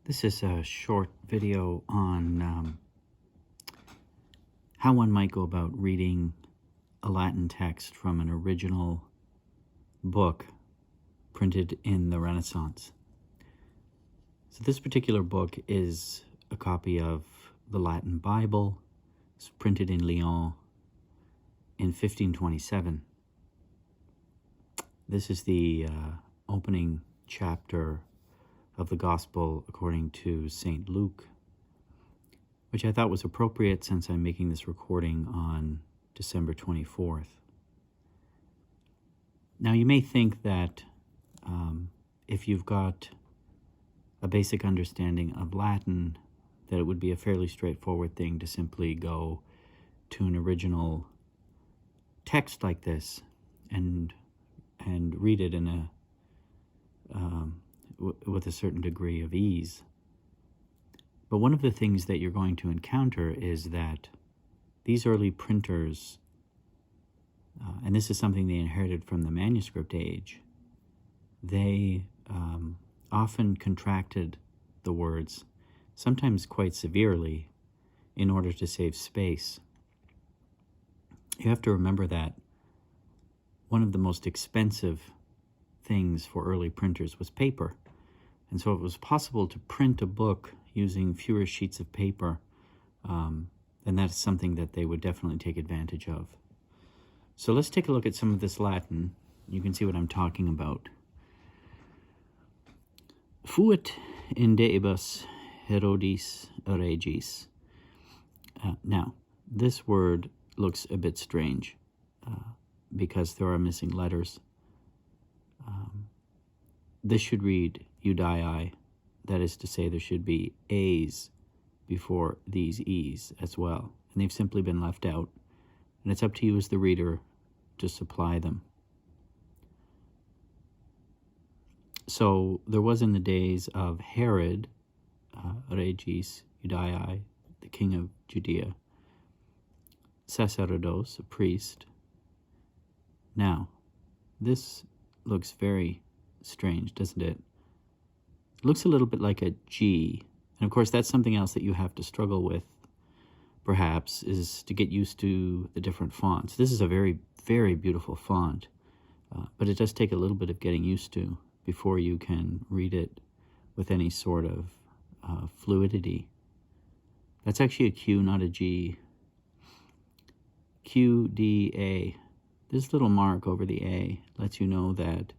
This is a short video on how one might go about reading a Latin text from an original book printed in the Renaissance. So this particular book is a copy of the Latin Bible. It's printed in Lyon in 1527. This is the opening chapter of the Gospel according to St. Luke, which I thought was appropriate since I'm making this recording on December 24th. Now, you may think that if you've got a basic understanding of Latin, that it would be a fairly straightforward thing to simply go to an original text like this and read it in a with a certain degree of ease. But one of the things that you're going to encounter is that these early printers, and this is something they inherited from the manuscript age, they often contracted the words, sometimes quite severely, in order to save space. You have to remember that one of the most expensive things for early printers was paper. And so it was possible to print a book using fewer sheets of paper, and that's something that they would definitely take advantage of. So let's take a look at some of this Latin. You can see what I'm talking about. Fuit in deibus Herodis regis. Now, this word looks a bit strange because there are missing letters. This should read Eudii, that is to say there should be A's before these E's as well, and they've simply been left out, and it's up to you as the reader to supply them. So there was in the days of Herod, Regis Eudii, the king of Judea, sacerdos, a priest. Now, this looks very strange, doesn't it? It looks a little bit like a G, and of course that's something else that you have to struggle with, perhaps, is to get used to the different fonts. This is a very, very beautiful font, but it does take a little bit of getting used to before you can read it with any sort of fluidity. That's actually a Q, not a G. QDA. This little mark over the A lets you know that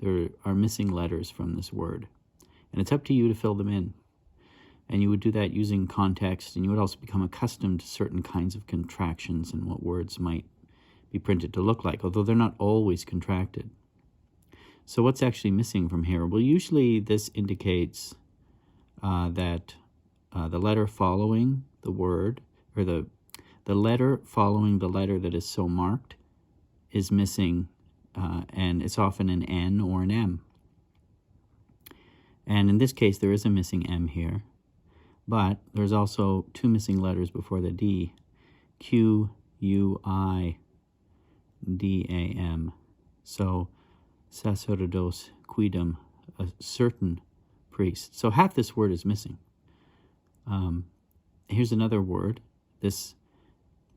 there are missing letters from this word. And it's up to you to fill them in. And you would do that using context, and you would also become accustomed to certain kinds of contractions and what words might be printed to look like, although they're not always contracted. So what's actually missing from here? Well, usually this indicates that the letter following the word, or the letter following the letter that is so marked, is missing, and it's often an N or an M. And in this case, there is a missing M here, but there's also two missing letters before the D, Q, U, I, D, A, M. So, sacerdos quidem, a certain priest. So half this word is missing. Here's another word. This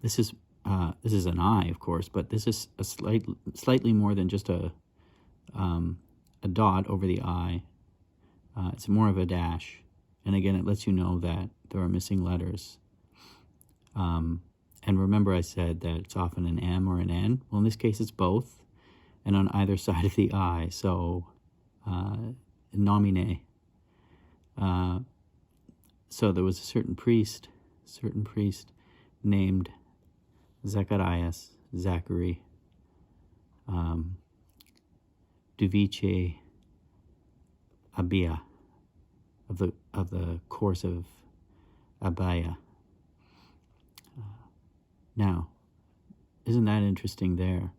is an I, of course, but this is a slightly more than just a dot over the I. It's more of a dash, and again, it lets you know that there are missing letters. And remember, I said that it's often an M or an N. Well, in this case, it's both, and on either side of the I. So, nomine. So there was a certain priest named Zacharias, Zachary, Duvice Abia, of the course of Abaya. Now, isn't that interesting there?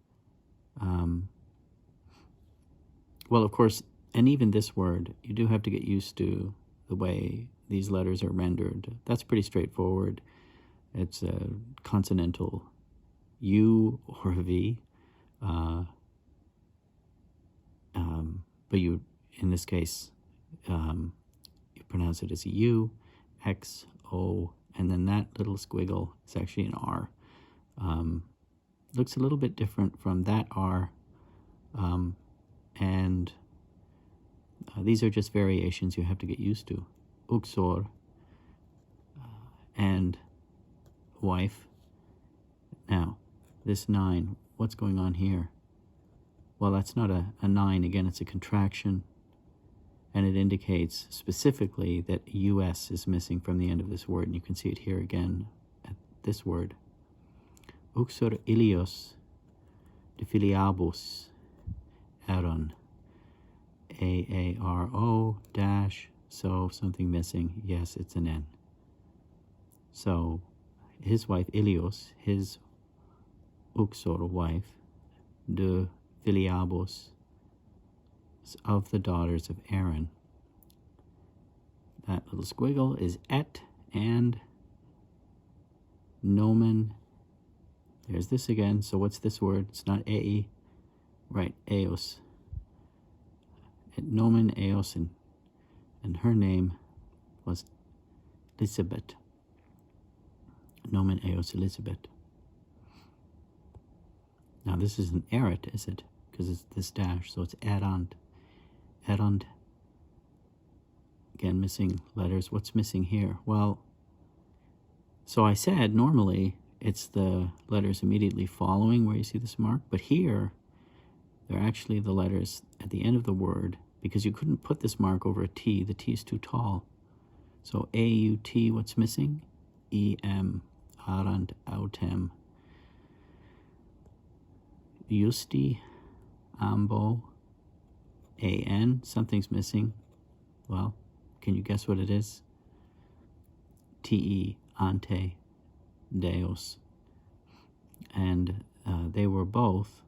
Well, of course, and even this word, you do have to get used to the way these letters are rendered. That's pretty straightforward. It's a consonantal U or a V, but you, in this case, you pronounce it as a U, X, O, and then that little squiggle is actually an R. Looks a little bit different from that R, and these are just variations you have to get used to. Uxor and wife. Now, this 9, what's going on here? Well, that's not a 9. Again, it's a contraction, and it indicates specifically that US is missing from the end of this word, and you can see it here again at this word. Uxor Ilios de filiabus Aaron. AARO dash, so something missing. Yes, it's an N. So his wife Ilios, his Uxor wife, de filiabus, of the daughters of Aaron. That little squiggle is et, and nomen. There's this again. So what's this word? It's not ae, right? Eos. Et nomen eos, and her name was Elizabeth. Nomen eos Elizabeth. Now this isn't eret, is it? Because it's this dash, so it's Erant. Erant. Again, missing letters. What's missing here? Well, so I said normally it's the letters immediately following where you see this mark, but here they're actually the letters at the end of the word, because you couldn't put this mark over a T. The T is too tall. So A-U-T, what's missing? E-M, Arant, Autem. Justi, Ambo, A-N, something's missing. Well, can you guess what it is? T-E, Ante, Deus. And they were both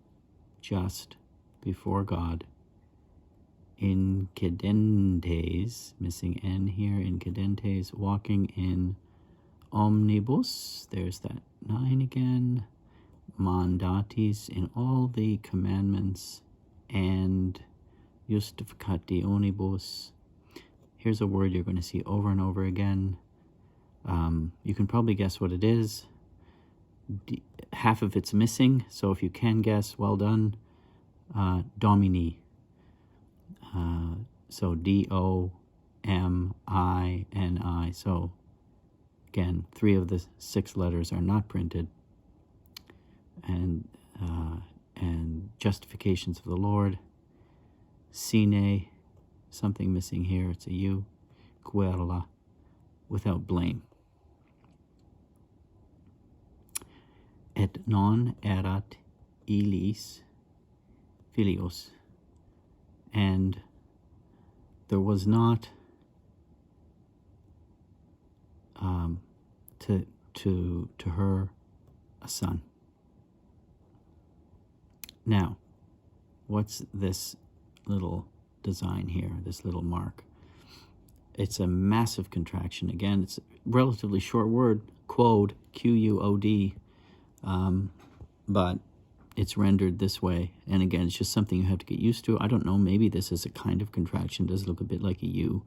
just before God. Incidentes, missing N here, incidentes, walking in omnibus, there's that 9 again, mandatis, in all the commandments, and justificationibus. Here's a word you're going to see over and over again. You can probably guess what it is. Half of it's missing, so if you can guess, well done. Domini. So D-O-M-I-N-I. So again, 3 of the 6 letters are not printed. And justifications of the Lord. Sine, something missing here, it's a U. Querla, without blame. Et non erat illis filios. And there was not to her a son. Now, what's this little design here, this little mark? It's a massive contraction. Again, it's a relatively short word, quod, Q-U-O-D, but it's rendered this way. And again, it's just something you have to get used to. I don't know, maybe this is a kind of contraction. It does look a bit like a U.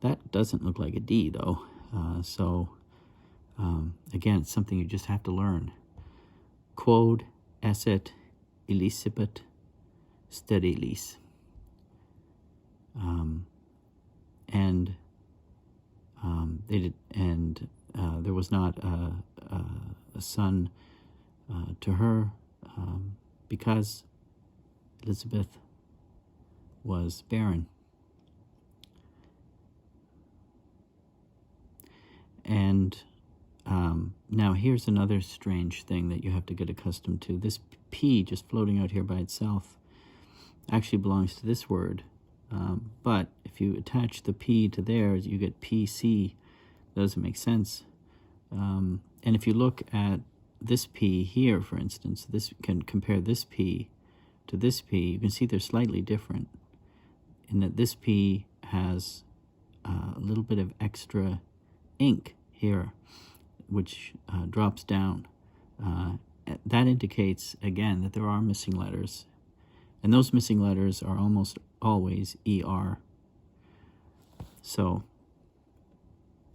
That doesn't look like a D, though. Again, it's something you just have to learn. Quod esset illicipit sterilis. There was not a son to her because Elizabeth was barren. And now here's another strange thing that you have to get accustomed to. This P just floating out here by itself actually belongs to this word. But if you attach the P to theirs, you get PC. That doesn't make sense. And if you look at this P here, for instance, this can compare this P to this P, you can see they're slightly different in that this P has a little bit of extra ink here, which drops down. That indicates, again, that there are missing letters. And those missing letters are almost always ER. So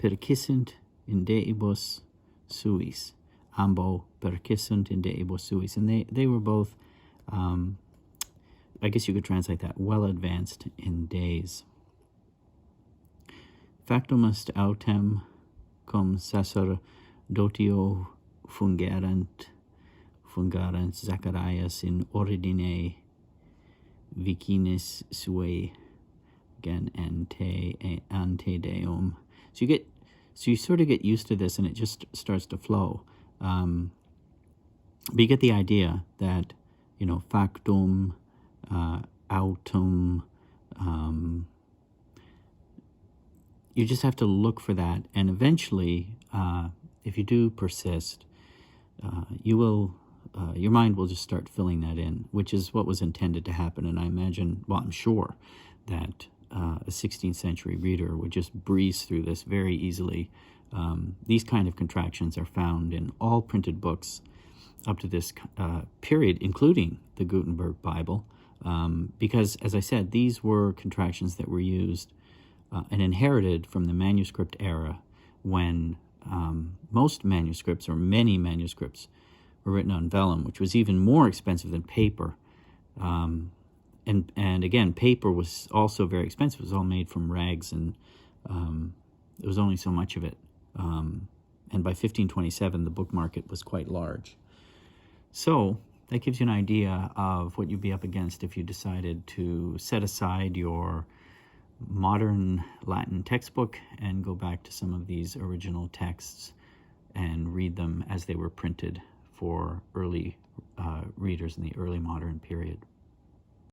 percissunt in deibus suis. Ambo percissunt in deibus suis. And they were both, I guess you could translate that, well advanced in days. Factum est autem cum sacerdotio fungerant Zacharias in ordine vicinis suae gen ante deum. So you sort of get used to this, and it just starts to flow. But you get the idea that, factum, autum, you just have to look for that, and eventually, if you do persist, you will, your mind will just start filling that in, which is what was intended to happen. And I imagine, well, I'm sure that a 16th century reader would just breeze through this very easily. These kind of contractions are found in all printed books up to this period, including the Gutenberg Bible, because, as I said, these were contractions that were used and inherited from the manuscript era, when most manuscripts, or many manuscripts, were written on vellum, which was even more expensive than paper. And again, paper was also very expensive. It was all made from rags, and there was only so much of it. And by 1527, the book market was quite large. So that gives you an idea of what you'd be up against if you decided to set aside your modern Latin textbook and go back to some of these original texts and read them as they were printed for early readers in the early modern period.